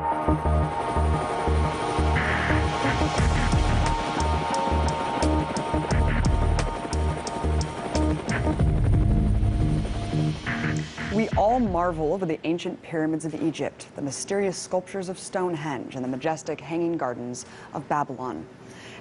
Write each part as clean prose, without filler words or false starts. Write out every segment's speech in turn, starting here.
We all marvel over the ancient pyramids of Egypt, the mysterious sculptures of Stonehenge, and the majestic hanging gardens of Babylon.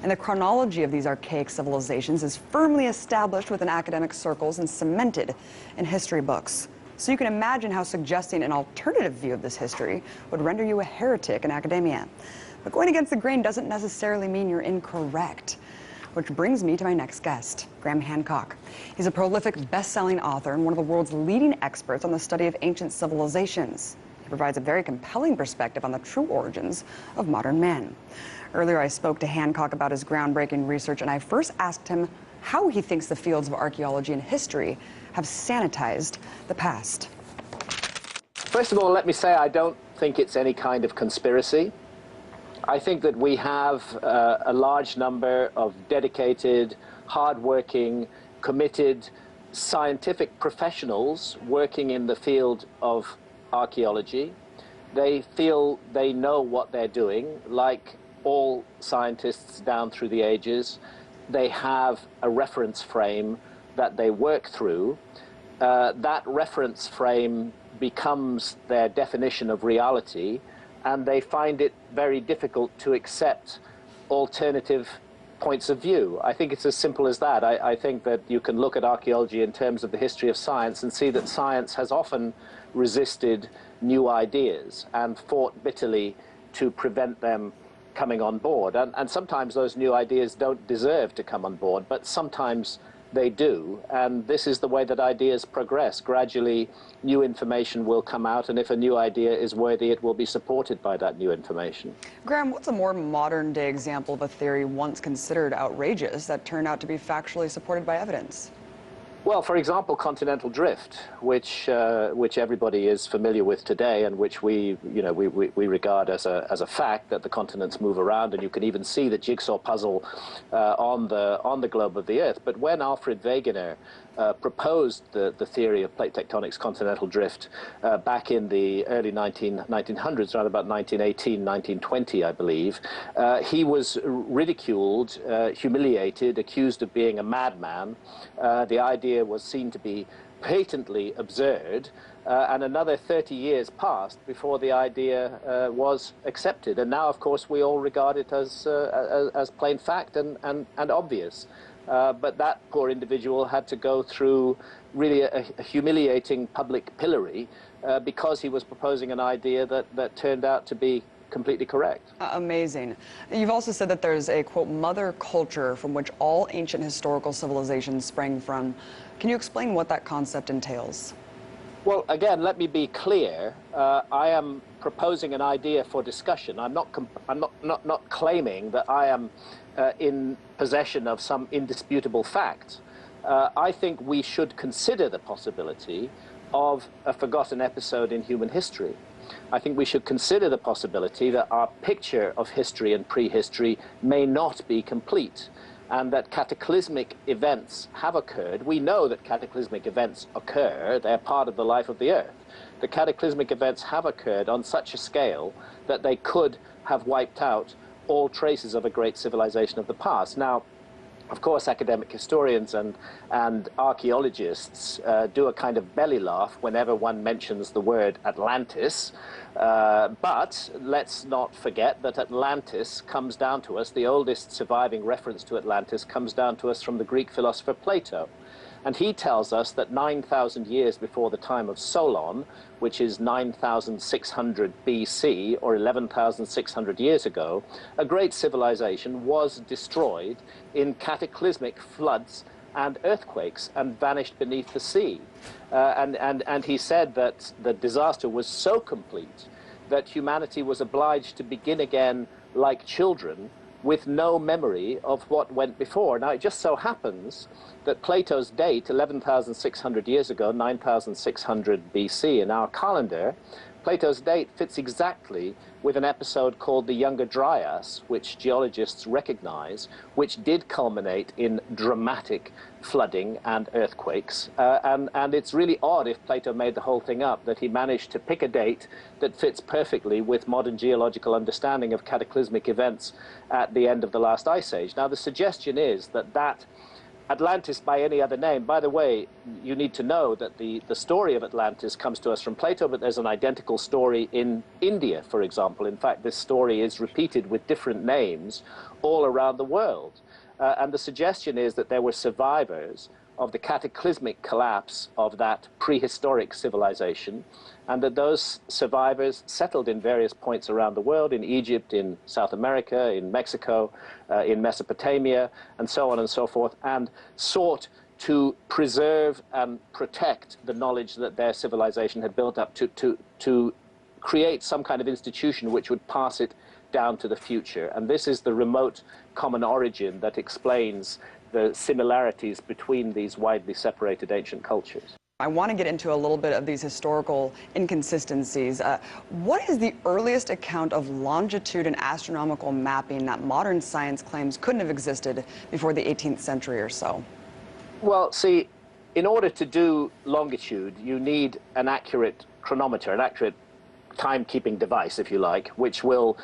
And the chronology of these archaic civilizations is firmly established within academic circles and cemented in history books. So you can imagine how suggesting an alternative view of this history would render you a heretic in academia. But going against the grain doesn't necessarily mean you're incorrect. Which brings me to my next guest, Graham Hancock. He's a prolific best-selling author and one of the world's leading experts on the study of ancient civilizations. He provides a very compelling perspective on the true origins of modern man. Earlier, I spoke to Hancock about his groundbreaking research, and I first asked him how he thinks the fields of archaeology and history have sanitized the past. First of all, let me say I don't think it's any kind of conspiracy. I think that we have a large number of dedicated, hard-working, committed, scientific professionals working in the field of archaeology. They feel they know what they're doing, like all scientists down through the ages. They have a reference frame that they work through. That reference frame becomes their definition of reality, and they find it very difficult to accept alternative points of view. I think it's as simple as that. I think that you can look at archaeology in terms of the history of science and see that science has often resisted new ideas and fought bitterly to prevent them coming on board. And sometimes those new ideas don't deserve to come on board, but sometimes they do, and this is the way that ideas progress. Gradually, new information will come out, and if a new idea is worthy, it will be supported by that new information. Graham, what's a more modern-day example of a theory once considered outrageous that turned out to be factually supported by evidence? Well, for example, continental drift, which everybody is familiar with today, and which we regard as a fact that the continents move around, and you can even see the jigsaw puzzle on the globe of the Earth. But when Alfred Wegener proposed the theory of plate tectonics, continental drift, back in the early 1900s, around about 1918, 1920, I believe, he was ridiculed, humiliated, accused of being a madman. The idea was seen to be patently absurd, and another 30 years passed before the idea was accepted. And now, of course, we all regard it as plain fact and obvious. But that poor individual had to go through really a humiliating public pillory because he was proposing an idea that turned out to be completely correct. Amazing. You've also said that there's a, quote, mother culture from which all ancient historical civilizations sprang from. Can you explain what that concept entails? Well, again, let me be clear. I am proposing an idea for discussion. I'm not claiming that I am in possession of some indisputable fact. I think we should consider the possibility of a forgotten episode in human history. I think we should consider the possibility that our picture of history and prehistory may not be complete, and that cataclysmic events have occurred. We know that cataclysmic events occur. They're part of the life of the Earth. The cataclysmic events have occurred on such a scale that they could have wiped out all traces of a great civilization of the past. Now, of course, academic historians and archaeologists do a kind of belly laugh whenever one mentions the word Atlantis. But let's not forget that Atlantis comes down to us, the oldest surviving reference to Atlantis comes down to us from the Greek philosopher Plato. And he tells us that 9,000 years before the time of Solon, which is 9,600 BC, or 11,600 years ago, a great civilization was destroyed in cataclysmic floods and earthquakes and vanished beneath the sea. And he said that the disaster was so complete that humanity was obliged to begin again like children with no memory of what went before. Now, it just so happens that Plato's date, 11,600 years ago, 9,600 BC in our calendar, Plato's date fits exactly with an episode called the Younger Dryas, which geologists recognize, which did culminate in dramatic flooding and earthquakes. And it's really odd, if Plato made the whole thing up, that he managed to pick a date that fits perfectly with modern geological understanding of cataclysmic events at the end of the last ice age. Now, the suggestion is that Atlantis by any other name, by the way, you need to know that the story of Atlantis comes to us from Plato, but there's an identical story in India, for example. In fact, this story is repeated with different names all around the world. And the suggestion is that there were survivors of the cataclysmic collapse of that prehistoric civilization, and that those survivors settled in various points around the world, in Egypt, in South America, in Mexico, in Mesopotamia, and so on and so forth, and sought to preserve and protect the knowledge that their civilization had built up to create some kind of institution which would pass it down to the future. And this is the remote common origin that explains the similarities between these widely separated ancient cultures. I want to get into a little bit of these historical inconsistencies. What is the earliest account of longitude and astronomical mapping that modern science claims couldn't have existed before the 18th century or so? Well, see, in order to do longitude, you need an accurate chronometer, an accurate timekeeping device, if you like, which will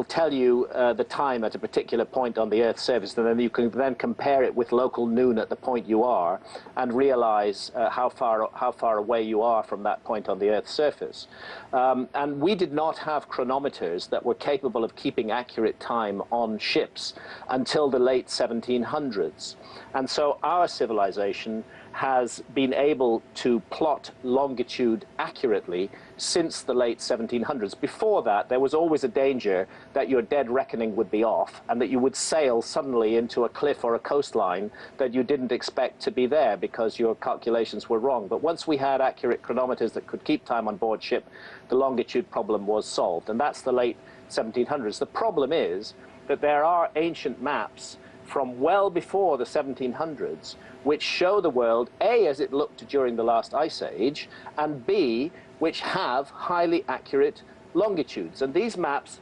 tell you the time at a particular point on the Earth's surface, and then you can then compare it with local noon at the point you are, and realize how far away you are from that point on the Earth's surface. And we did not have chronometers that were capable of keeping accurate time on ships until the late 1700s. And so our civilization has been able to plot longitude accurately since the late 1700s. Before that, there was always a danger that your dead reckoning would be off and that you would sail suddenly into a cliff or a coastline that you didn't expect to be there because your calculations were wrong. But once we had accurate chronometers that could keep time on board ship, the longitude problem was solved. And that's the late 1700s. The problem is that there are ancient maps from well before the 1700s, which show the world, A, as it looked during the last ice age, and B, which have highly accurate longitudes. And these maps,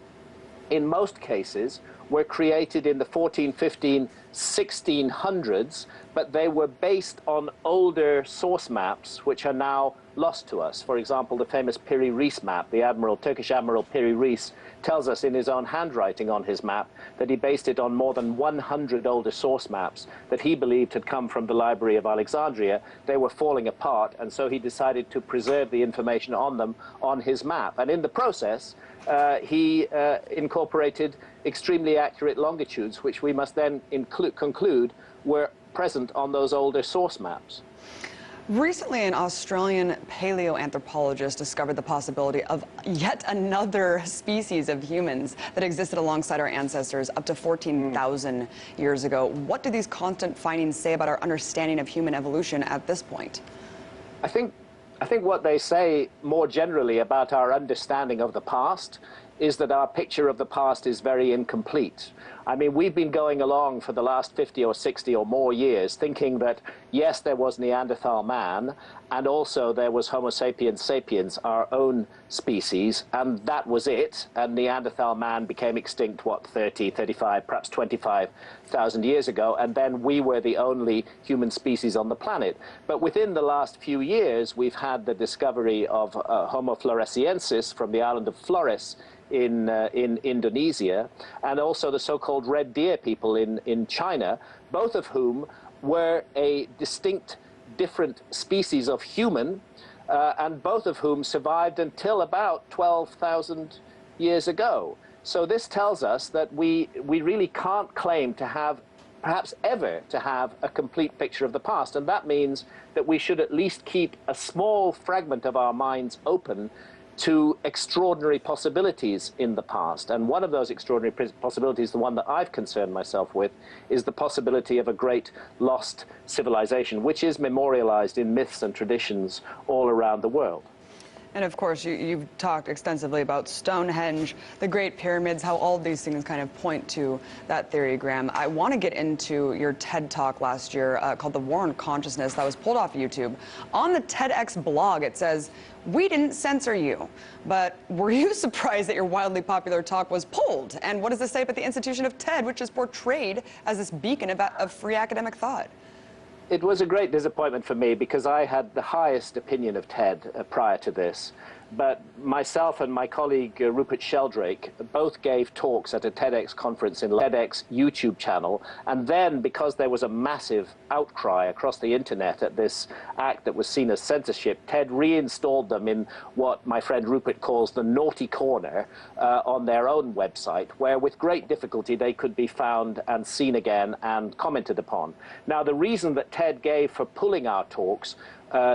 in most cases, were created in the 14, 15, 1600s, but they were based on older source maps, which are now lost to us. For example, the famous Piri Reis map, the Turkish Admiral Piri Reis tells us in his own handwriting on his map that he based it on more than 100 older source maps that he believed had come from the Library of Alexandria. They were falling apart, and so he decided to preserve the information on them on his map. And in the process, he incorporated extremely accurate longitudes, which we must then conclude were present on those older source maps. Recently, an Australian paleoanthropologist discovered the possibility of yet another species of humans that existed alongside our ancestors up to 14,000 years ago. What do these constant findings say about our understanding of human evolution at this point? I think what they say more generally about our understanding of the past is that our picture of the past is very incomplete. I mean, we've been going along for the last 50 or 60 or more years thinking that, yes, there was Neanderthal man, and also there was Homo sapiens sapiens, our own species, and that was it. And Neanderthal man became extinct, what, 30, 35, perhaps 25,000 years ago, and then we were the only human species on the planet. But within the last few years, we've had the discovery of Homo floresiensis from the island of Flores in Indonesia, and also the so-called red deer people in China, both of whom were a distinct, different species of human, and both of whom survived until about 12,000 years ago. So this tells us that we really can't claim to have, perhaps ever, to have a complete picture of the past, and that means that we should at least keep a small fragment of our minds open to extraordinary possibilities in the past. And one of those extraordinary possibilities, the one that I've concerned myself with, is the possibility of a great lost civilization, which is memorialized in myths and traditions all around the world. And of course, you've talked extensively about Stonehenge, the Great Pyramids, how all of these things kind of point to that theory, Graham. I want to get into your TED Talk last year called The War on Consciousness that was pulled off YouTube. On the TEDx blog, it says, "We didn't censor you." But were you surprised that your wildly popular talk was pulled? And what does this say about the institution of TED, which is portrayed as this beacon of free academic thought? It was a great disappointment for me because I had the highest opinion of TED prior to this. But myself and my colleague Rupert Sheldrake both gave talks at a TEDx conference in TEDx YouTube channel. And then, because there was a massive outcry across the internet at this act that was seen as censorship, TED reinstalled them in what my friend Rupert calls the naughty corner on their own website, where with great difficulty they could be found and seen again and commented upon. Now, the reason that TED gave for pulling our talks,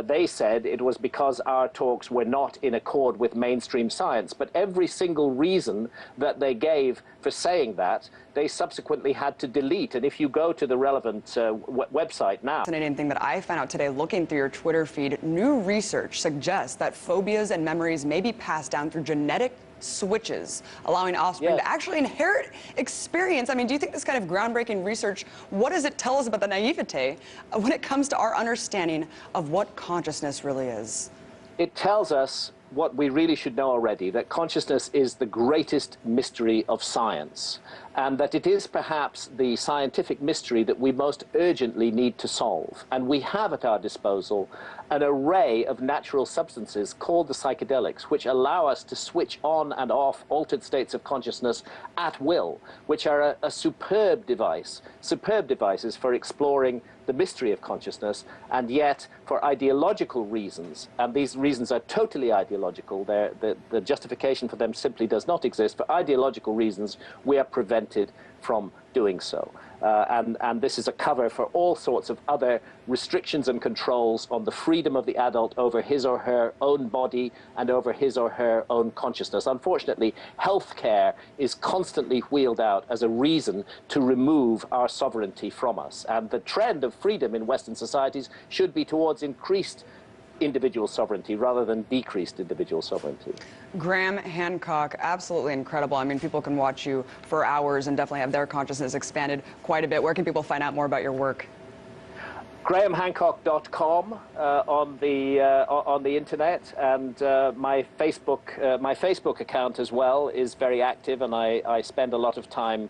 they said it was because our talks were not in accord with mainstream science. But every single reason that they gave for saying that, they subsequently had to delete. And if you go to the relevant website now... Fascinating thing that I found out today looking through your Twitter feed, new research suggests that phobias and memories may be passed down through genetic switches, allowing offspring to actually inherit experience. I mean, do you think this kind of groundbreaking research, what does it tell us about the naivete when it comes to our understanding of what consciousness really is? It tells us what we really should know already, that consciousness is the greatest mystery of science, and that it is perhaps the scientific mystery that we most urgently need to solve. And we have at our disposal an array of natural substances called the psychedelics, which allow us to switch on and off altered states of consciousness at will, which are a superb devices for exploring the mystery of consciousness. And yet, for ideological reasons, and these reasons are totally ideological, the justification for them simply does not exist, for ideological reasons, we are prevented from doing so. And this is a cover for all sorts of other restrictions and controls on the freedom of the adult over his or her own body and over his or her own consciousness. Unfortunately, healthcare is constantly wheeled out as a reason to remove our sovereignty from us. And the trend of freedom in Western societies should be towards increased individual sovereignty rather than decreased individual sovereignty. Graham Hancock, absolutely incredible. I mean, people can watch you for hours and definitely have their consciousness expanded quite a bit. Where can people find out more about your work? GrahamHancock.com on the internet, and my Facebook account as well is very active, and I spend a lot of time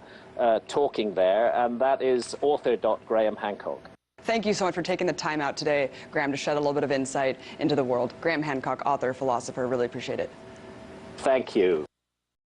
talking there, and that is author.GrahamHancock. Thank you so much for taking the time out today, Graham, to shed a little bit of insight into the world. Graham Hancock, author, philosopher, really appreciate it. Thank you.